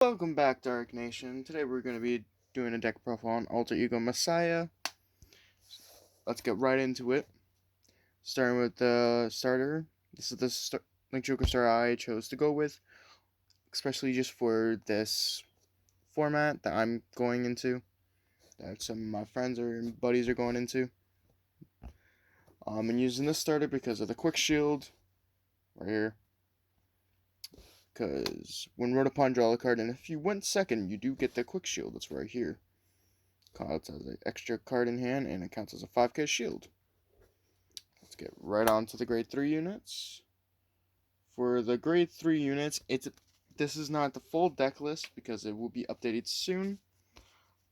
Welcome back, Dark Nation. Today we're going to be doing a deck profile on Alter Ego Messiah. Let's get right into it. Starting with the starter. This is the Link Joker starter I chose to go with, especially just for this format that I'm going into, that some of my friends or buddies are going into. I'm using this starter because of the quick shield right here. Because when wrote upon, draw a card, and if you went second, you do get the quick shield. That's right here. Counts as an extra card in hand, and it counts as a 5k shield. Let's get right on to the grade 3 units. For the grade 3 units, this is not the full deck list because it will be updated soon.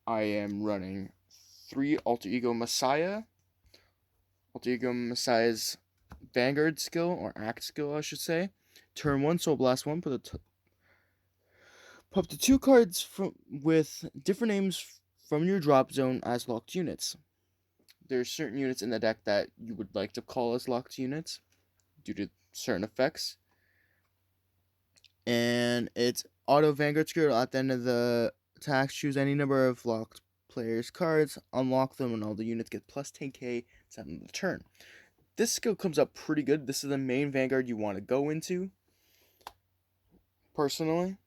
I am running 3 Alter Ego Messiah. Alter Ego Messiah's Vanguard skill, or Act skill, I should say. Turn 1, Soul Blast 1, put up to 2 cards with different names from your drop zone as locked units. There's certain units in the deck that you would like to call as locked units due to certain effects. And it's auto Vanguard skill. At the end of the attack, choose any number of locked players' cards, unlock them, and all the units get plus 10k at the end of the turn. This skill comes up pretty good. This is the main Vanguard you want to go into. Personally,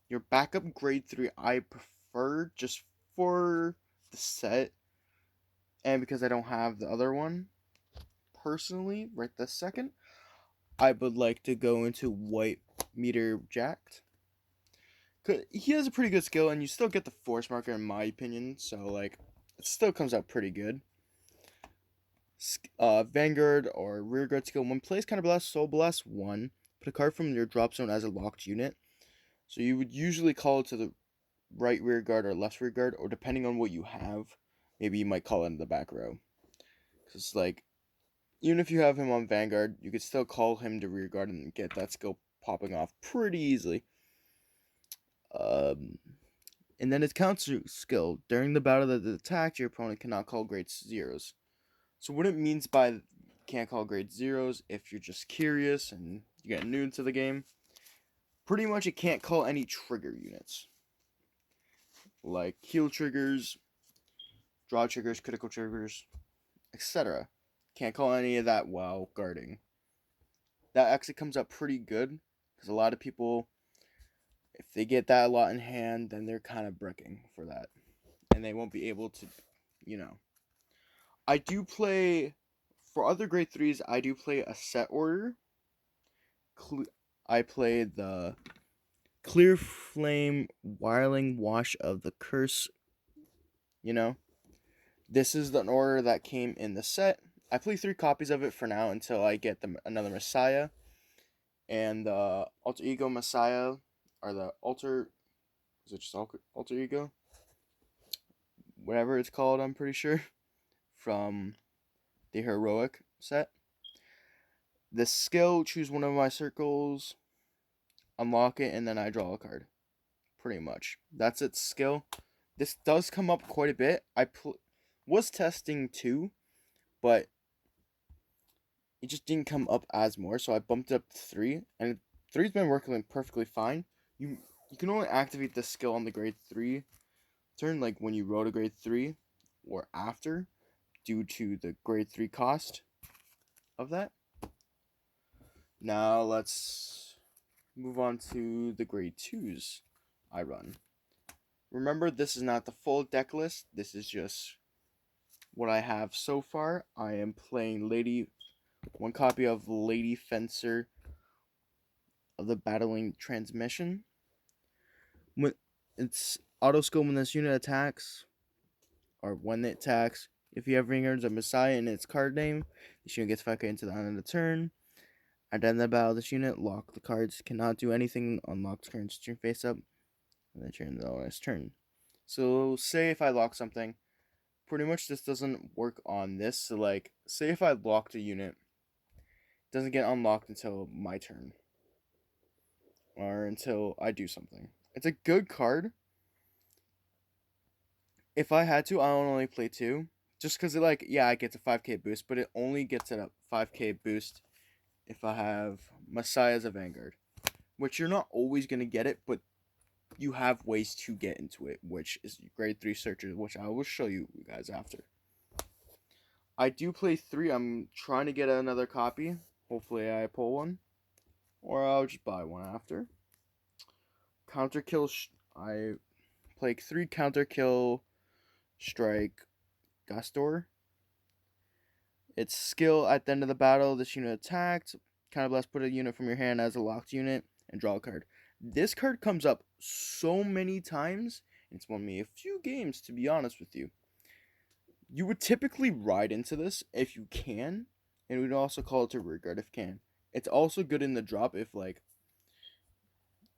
your backup grade 3 I prefer just for the set, and because I don't have the other one personally right this second, I would like to go into White Meter Jacked. He has a pretty good skill, and you still get the force marker in my opinion, so like it still comes out pretty good. Vanguard or Rearguard skill. When plays Counterblast, Soul Blast 1, put a card from your drop zone as a locked unit. So you would usually call it to the right rearguard or left rearguard, or depending on what you have, maybe you might call it in the back row. Because like, even if you have him on Vanguard, you could still call him to rearguard and get that skill popping off pretty easily. And then its counter skill. During the battle that attacked, your opponent cannot call grade zeros. So what it means by can't call grade zeros, if you're just curious and you get new to the game, pretty much it can't call any trigger units. Like heal triggers, draw triggers, critical triggers, etc. Can't call any of that while guarding. That actually comes up pretty good, because a lot of people, if they get that a lot in hand, then they're kind of bricking for that. And they won't be able to, you know. I do play, for other grade 3s, I do play a set order. I play the Clear Flame Wiling Wash of the Curse. You know, this is the order that came in the set. I play 3 copies of it for now until I get another Messiah. And the Alter Ego Messiah, or the is it just Alter Ego? Whatever it's called, I'm pretty sure. From the Heroic set. The skill, choose one of my circles, unlock it, and then I draw a card. Pretty much. That's its skill. This does come up quite a bit. I was testing 2, but it just didn't come up as more, so I bumped it up to 3, and 3's been working perfectly fine. You can only activate this skill on the grade 3 turn, like when you wrote a grade 3 or after, due to the grade 3 cost of that. Now let's move on to the grade 2s I run. Remember, this is not the full deck list. This is just what I have so far. I am playing one copy of Lady Fencer of the Battling Transmission. When it's auto skill when this unit attacks, or when it attacks, if you have Ringers or Messiah in its card name, this unit gets 5k into the end of the turn. At the end of the battle, this unit, lock the cards, cannot do anything, unlock the cards, turn face up, and then turn the last turn. So, say if I lock something, pretty much this doesn't work on this. So, like, say if I locked a unit, it doesn't get unlocked until my turn, or until I do something. It's a good card. If I had to, I would only play 2. Just because it, like, yeah, I get a 5k boost, but it only gets a 5k boost if I have Messiah as a Vanguard. Which you're not always going to get it, but you have ways to get into it, which is grade 3 searches, which I will show you guys after. I do play 3. I'm trying to get another copy. Hopefully I pull one. Or I'll just buy one after. Counter kill. I play 3 counter kill strike Gastor. Its skill at the end of the battle, this unit attacked. Counterblast, put a unit from your hand as a locked unit and draw a card. This card comes up so many times. It's won me a few games, to be honest with you. You would typically ride into this if you can, and we'd also call it to rearguard if you can. It's also good in the drop if, like,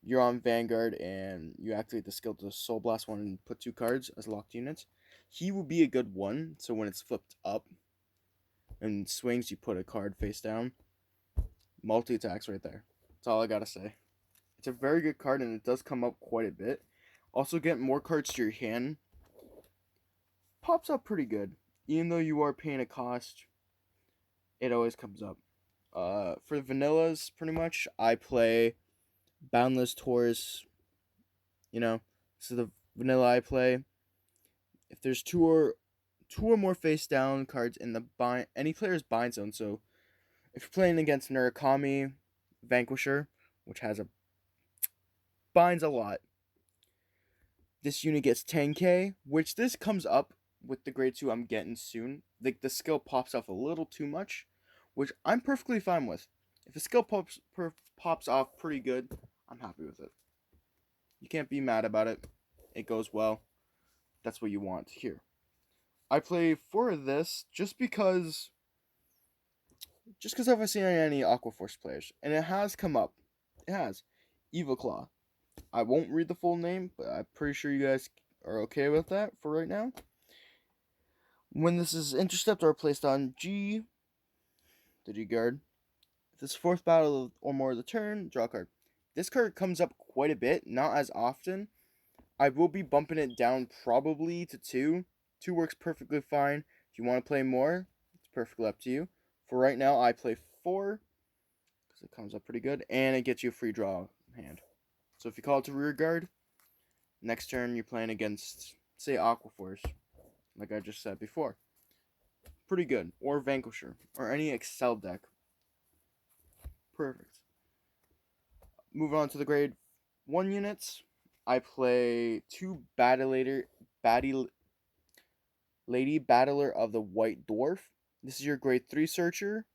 you're on Vanguard and you activate the skill to Soul Blast one and put 2 cards as locked units. He will be a good one, so when it's flipped up and swings, you put a card face down. Multi-attacks right there. That's all I gotta say. It's a very good card, and it does come up quite a bit. Also, get more cards to your hand. Pops up pretty good. Even though you are paying a cost, it always comes up. For the vanillas, pretty much, I play Boundless Taurus. You know, this is the vanilla I play. If there's two or more face down cards in the any player's bind zone, so if you're playing against Murakami Vanquisher, which has a binds a lot, this unit gets 10k, which this comes up with the grade 2 I'm getting soon. Like, the skill pops off a little too much, which I'm perfectly fine with. If the skill pops off pretty good, I'm happy with it. You can't be mad about it. It goes well. That's what you want here. I play 4 of this just because I've seen any Aqua Force players, and it has come up. It has. Evil Claw. I won't read the full name, but I'm pretty sure you guys are okay with that for right now. When this is intercepted or placed on G, the G guard, if this 4th battle or more of the turn, draw a card. This card comes up quite a bit, not as often. I will be bumping it down probably to 2. 2 works perfectly fine. If you want to play more, it's perfectly up to you. For right now, I play 4 because it comes up pretty good, and it gets you a free draw hand. So if you call it to rear guard, next turn you're playing against, say, Aqua Force, like I just said before. Pretty good. Or Vanquisher, or any Excel deck. Perfect. Move on to the grade 1 units. I play 2 Lady Battler of the White Dwarf. This is your grade 3 searcher.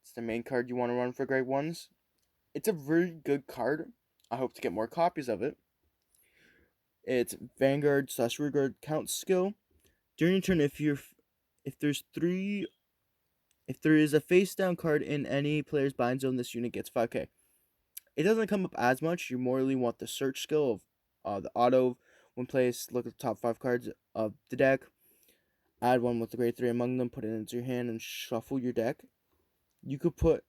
It's the main card you want to run for grade 1s. It's a very good card. I hope to get more copies of it. It's Vanguard / Rearguard count skill. During your turn, if there is a face down card in any player's bind zone, this unit gets 5k. It doesn't come up as much. You morally want the search skill of the auto. When placed, look at the top 5 cards of the deck. Add one with the grade 3 among them. Put it into your hand and shuffle your deck. You could put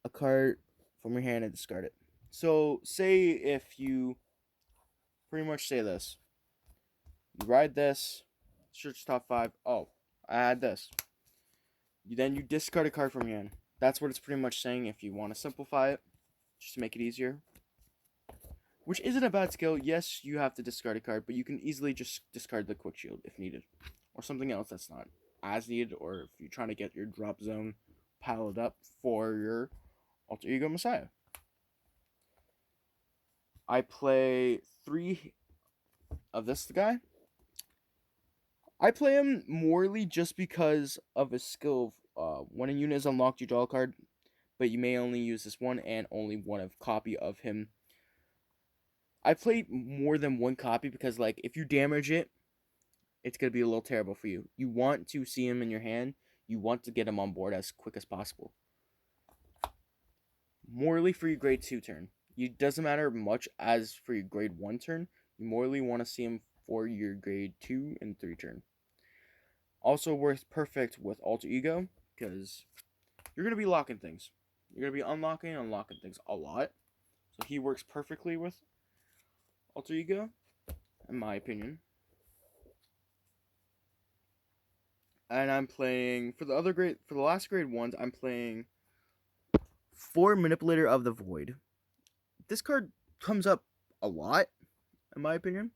a card from your hand and discard it. So, say if you pretty much say this. You ride this. Search top 5. Oh, I had this. Then you discard a card from your hand. That's what it's pretty much saying if you want to simplify it, just to make it easier. Which isn't a bad skill. Yes, you have to discard a card, but you can easily just discard the quick shield if needed. Or something else that's not as needed, or if you're trying to get your drop zone piled up for your Alter Ego Messiah. I play 3 of this guy. I play him morely just because of his skill. When a unit is unlocked, you draw a card, but you may only use this one and only one of copy of him. I play more than 1 copy because, like, if you damage it, it's going to be a little terrible for you. You want to see him in your hand. You want to get him on board as quick as possible. Morally for your grade 2 turn. It doesn't matter much as for your grade 1 turn. You morally want to see him for your grade 2 and 3 turn. Also works perfect with Alter Ego because you're going to be locking things. You're going to be unlocking and unlocking things a lot. So he works perfectly with Alter Ego, in my opinion. And I'm playing, for the last grade 1s, I'm playing 4 Manipulator of the Void. This card comes up a lot. in my opinion.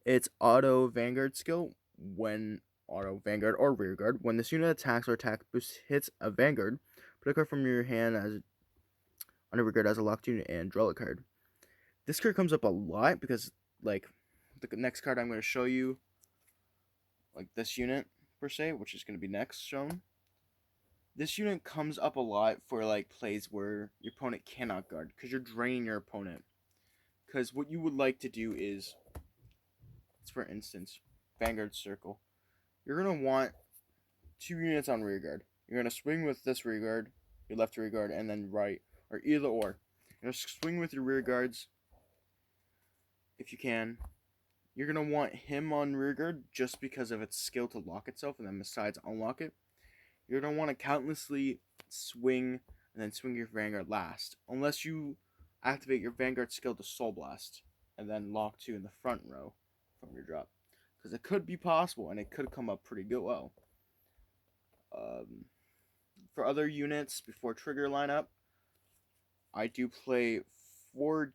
It's auto Vanguard skill when auto Vanguard or Rearguard. When this unit attacks or attack boost hits a Vanguard, put a card from your hand as on a Rearguard as a locked unit and draw a card. This card comes up a lot because, like, the next card I'm going to show you, like this unit per se, which is going to be next shown. This unit comes up a lot for like plays where your opponent cannot guard because you're draining your opponent. Because what you would like to do is, for instance, Vanguard Circle. You're going to want 2 units on rearguard. You're going to swing with this rearguard, your left rearguard, and then right, or either or. You're going to swing with your rearguards if you can. You're going to want him on rearguard just because of its skill to lock itself and then besides unlock it. You're going to want to countlessly swing and then swing your Vanguard last. Unless you activate your Vanguard skill to Soul Blast and then lock 2 in the front row from your drop. Because it could be possible and it could come up pretty good well. For other units before trigger lineup, I do play 4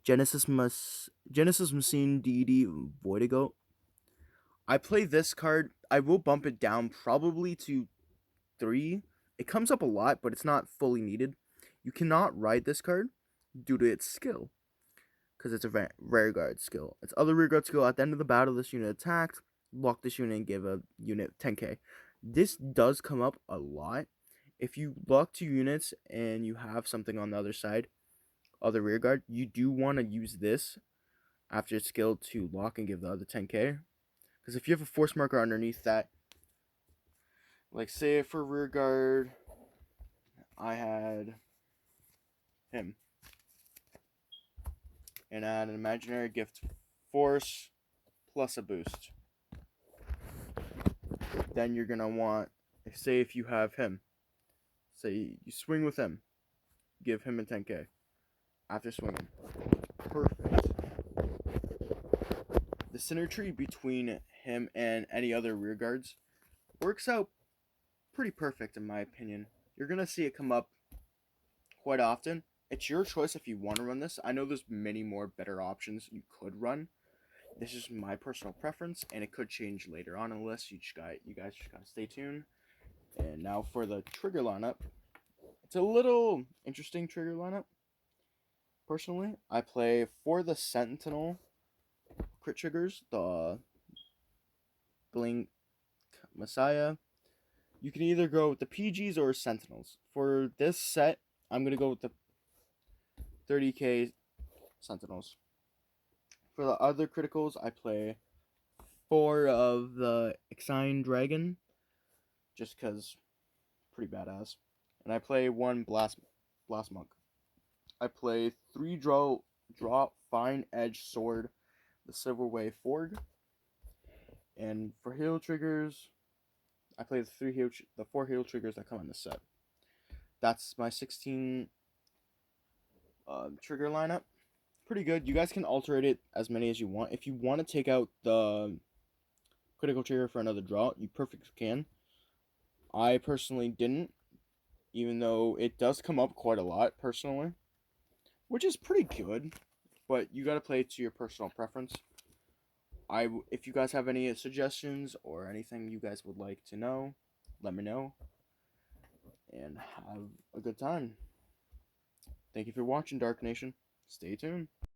Genesis Machine Deity Voidigo. I play this card. I will bump it down probably to 3. It comes up a lot, but it's not fully needed. You cannot ride this card due to its skill, because it's a rearguard skill. Its other rearguard skill, at the end of the battle, this unit attacked, lock this unit and give a unit 10k. This does come up a lot. If you lock 2 units and you have something on the other side, other rearguard, you do want to use this after its skill to lock and give the other 10k. Because if you have a force marker underneath that, like say for rearguard, I had him. And add an imaginary gift force plus a boost. Then you're going to want, say if you have him, say you swing with him, give him a 10k after swinging. Perfect. The symmetry between him and any other rear guards works out pretty perfect in my opinion. You're going to see it come up quite often. It's your choice if you want to run this. I know there's many more better options you could run. This is my personal preference, and it could change later on unless you guys just gotta stay tuned. And now for the trigger lineup. It's a little interesting trigger lineup. Personally, I play for the Sentinel crit triggers, the Blink Messiah. You can either go with the PGs or Sentinels. For this set, I'm gonna go with the 30k Sentinels. For the other criticals, I play 4 of the Exine Dragon, just because pretty badass. And I play 1 Blast Monk. I play 3 drop Fine Edge Sword, the Silverway Forg. And for heal triggers, I play the 4 heal triggers that come in the set. That's my 16 trigger lineup. Pretty good. You guys can alter it as many as you want. If you want to take out the critical trigger for another draw, you perfectly can. I personally didn't, even though it does come up quite a lot personally, which is pretty good, but you gotta play it to your personal preference. If you guys have any suggestions or anything you guys would like to know, let me know, and have a good time. Thank you for watching, Dark Nation. Stay tuned.